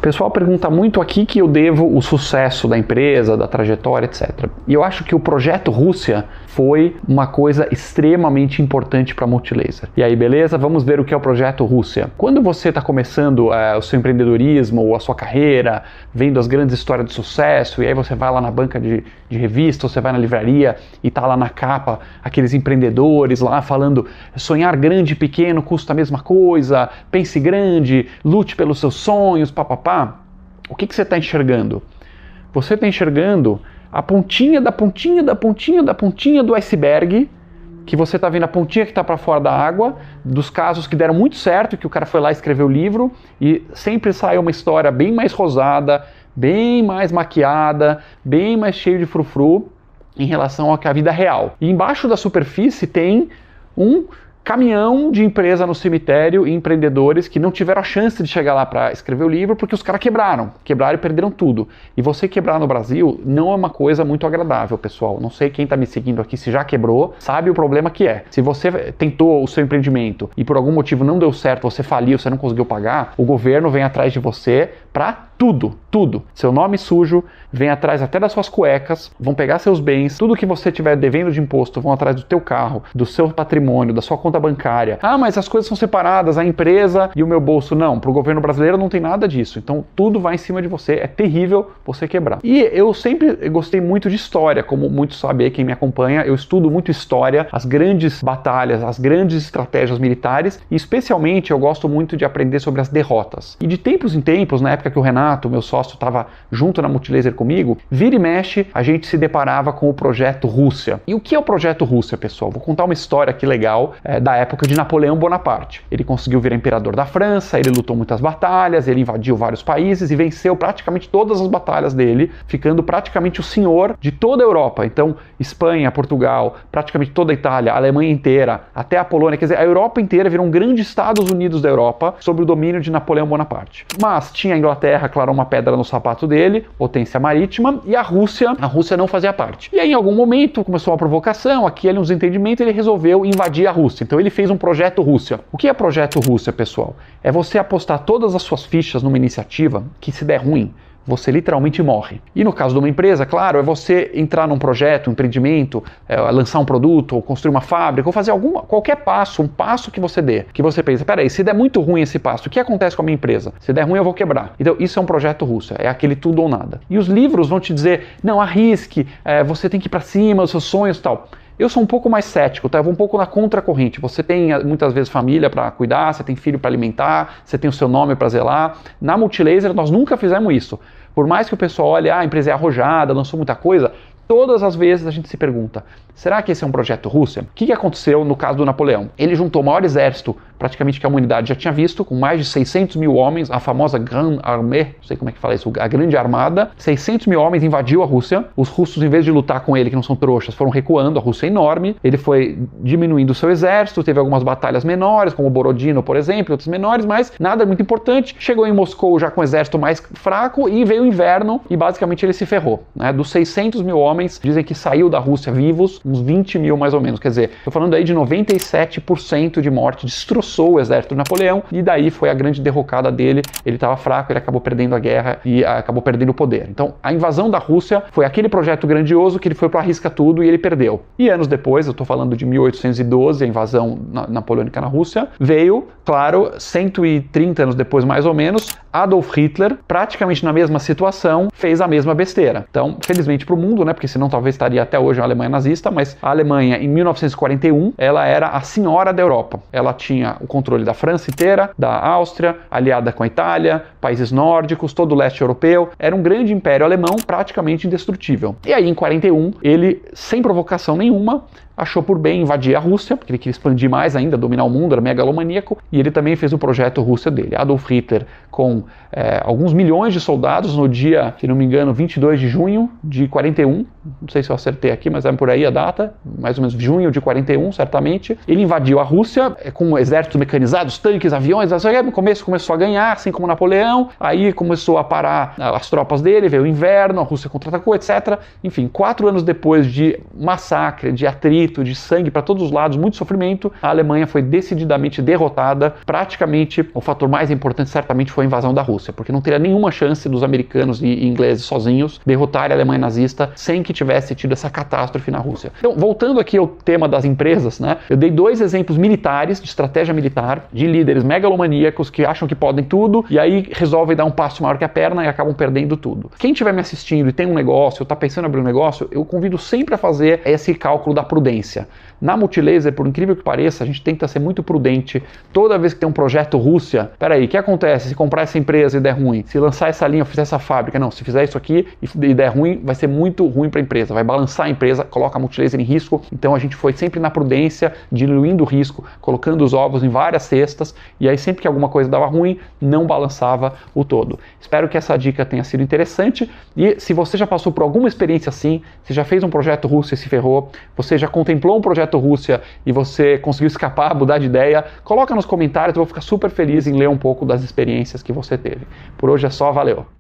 O pessoal pergunta muito aqui que eu devo o sucesso da empresa, da trajetória, etc. E eu acho que o projeto Rússia foi uma coisa extremamente importante para a Multilaser. E aí, beleza? Vamos ver o que é o projeto Rússia. Quando você está começando o seu empreendedorismo ou a sua carreira, vendo as grandes histórias de sucesso, e aí você vai lá na banca de revista, você vai na livraria e tá lá na capa aqueles empreendedores lá falando sonhar grande e pequeno custa a mesma coisa, pense grande, lute pelos seus sonhos, papapá. O que você está enxergando? Você está enxergando a pontinha da pontinha da pontinha da pontinha do iceberg, que você está vendo a pontinha que está para fora da água, dos casos que deram muito certo, que o cara foi lá e escreveu o livro, e sempre sai uma história bem mais rosada, bem mais maquiada, bem mais cheio de frufru em relação à vida real. E embaixo da superfície tem um caminhão de empresa no cemitério e empreendedores que não tiveram a chance de chegar lá para escrever o livro porque os caras quebraram e perderam tudo. E você quebrar no Brasil não é uma coisa muito agradável, pessoal. Não sei quem está me seguindo aqui se já quebrou, sabe o problema que é. Se você tentou o seu empreendimento e por algum motivo não deu certo, você faliu, você não conseguiu pagar, o governo vem atrás de você para tudo. Seu nome sujo, vem atrás até das suas cuecas, vão pegar seus bens, tudo que você tiver devendo de imposto, vão atrás do teu carro, do seu patrimônio, da sua conta bancária. Ah, mas as coisas são separadas, a empresa e o meu bolso. Não, para o governo brasileiro não tem nada disso. Então tudo vai em cima de você, é terrível você quebrar. E eu sempre gostei muito de história, como muitos sabem, quem me acompanha, eu estudo muito história, as grandes batalhas, as grandes estratégias militares, e especialmente eu gosto muito de aprender sobre as derrotas. E de tempos em tempos, na época que o Renato, meu sócio, estava junto na Multilaser comigo, vira e mexe, a gente se deparava com o projeto Rússia. E o que é o projeto Rússia, pessoal? Vou contar uma história aqui legal da época de Napoleão Bonaparte. Ele conseguiu virar imperador da França, ele lutou muitas batalhas, ele invadiu vários países e venceu praticamente todas as batalhas dele, ficando praticamente o senhor de toda a Europa. Então, Espanha, Portugal, praticamente toda a Itália, a Alemanha inteira, até a Polônia, quer dizer, a Europa inteira virou um grande Estados Unidos da Europa sob o domínio de Napoleão Bonaparte. Mas tinha a Inglaterra, claro, uma pedra no sapato dele, potência marítima, e a Rússia não fazia parte. E aí, em algum momento, começou uma provocação, aquele um desentendimento, ele resolveu invadir a Rússia. Então ele fez um projeto Rússia. O que é projeto Rússia, pessoal? É você apostar todas as suas fichas numa iniciativa que, se der ruim, você literalmente morre. E no caso de uma empresa, claro, é você entrar num projeto, um empreendimento, lançar um produto, ou construir uma fábrica, ou fazer qualquer passo, um passo que você dê, que você pensa, peraí, se der muito ruim esse passo, o que acontece com a minha empresa? Se der ruim, eu vou quebrar. Então isso é um projeto Rússia, é aquele tudo ou nada. E os livros vão te dizer, não, arrisque, você tem que ir para cima, os seus sonhos e tal. Eu sou um pouco mais cético, tá? Eu vou um pouco na contracorrente. Você tem muitas vezes família para cuidar, você tem filho para alimentar, você tem o seu nome para zelar. Na Multilaser nós nunca fizemos isso. Por mais que o pessoal olhe, a empresa é arrojada, lançou muita coisa, todas as vezes a gente se pergunta, será que esse é um projeto Rússia? O que aconteceu no caso do Napoleão? Ele juntou o maior exército, praticamente que a humanidade já tinha visto, com mais de 600 mil homens, a famosa Grande Armée, não sei como é que fala isso, a Grande Armada, 600 mil homens invadiu a Rússia, os russos, em vez de lutar com ele, que não são trouxas, foram recuando, a Rússia é enorme, ele foi diminuindo o seu exército, teve algumas batalhas menores, como Borodino, por exemplo, outras menores, mas nada muito importante, chegou em Moscou já com o exército mais fraco e veio o inverno e basicamente ele se ferrou, né? Dos 600 mil homens, dizem que saiu da Rússia vivos, uns 20 mil mais ou menos, quer dizer, estou falando aí de 97% de morte, destroçou o exército de Napoleão e daí foi a grande derrocada dele, ele estava fraco, ele acabou perdendo a guerra e acabou perdendo o poder. Então a invasão da Rússia foi aquele projeto grandioso que ele foi para arrisca tudo e ele perdeu. E anos depois, eu estou falando de 1812, a invasão napoleônica na Rússia, veio, claro, 130 anos depois mais ou menos, Adolf Hitler, praticamente na mesma situação, fez a mesma besteira. Então, felizmente para o mundo, né, porque senão talvez estaria até hoje a Alemanha nazista, mas a Alemanha em 1941, ela era a senhora da Europa. Ela tinha o controle da França inteira, da Áustria, aliada com a Itália, países nórdicos, todo o leste europeu. Era um grande império alemão praticamente indestrutível. E aí em 41, ele, sem provocação nenhuma, achou por bem invadir a Rússia, porque ele queria expandir mais ainda, dominar o mundo, era megalomaníaco, e ele também fez o projeto Rússia dele. Adolf Hitler, com alguns milhões de soldados, no dia, se não me engano, 22 de junho de 41, não sei se eu acertei aqui, mas é por aí a data, mais ou menos junho de 41, certamente, ele invadiu a Rússia com exércitos mecanizados, tanques, aviões, no começo começou a ganhar, assim como Napoleão, aí começou a parar as tropas dele, veio o inverno, a Rússia contra-atacou, etc. Enfim, 4 anos depois de massacre, de atrito, conflito, de sangue para todos os lados, muito sofrimento, a Alemanha foi decididamente derrotada. Praticamente, o fator mais importante certamente foi a invasão da Rússia, porque não teria nenhuma chance dos americanos e ingleses sozinhos derrotarem a Alemanha nazista sem que tivesse tido essa catástrofe na Rússia. Então, voltando aqui ao tema das empresas, né, eu dei 2 exemplos militares, de estratégia militar, de líderes megalomaníacos que acham que podem tudo e aí resolvem dar um passo maior que a perna e acabam perdendo tudo. Quem estiver me assistindo e tem um negócio, ou está pensando em abrir um negócio, eu convido sempre a fazer esse cálculo da prudência. Na Multilaser, por incrível que pareça, a gente tenta ser muito prudente. Toda vez que tem um projeto Rússia, peraí, o que acontece se comprar essa empresa e der ruim? Se lançar essa linha ou fizer essa fábrica? Não, se fizer isso aqui e der ruim, vai ser muito ruim para a empresa, vai balançar a empresa, coloca a Multilaser em risco. Então a gente foi sempre na prudência, diluindo o risco, colocando os ovos em várias cestas, e aí sempre que alguma coisa dava ruim, não balançava o todo. Espero que essa dica tenha sido interessante, e se você já passou por alguma experiência assim, se já fez um projeto Rússia e se ferrou, você já contemplou um projeto Rússia e você conseguiu escapar, mudar de ideia, coloca nos comentários, eu vou ficar super feliz em ler um pouco das experiências que você teve. Por hoje é só, valeu!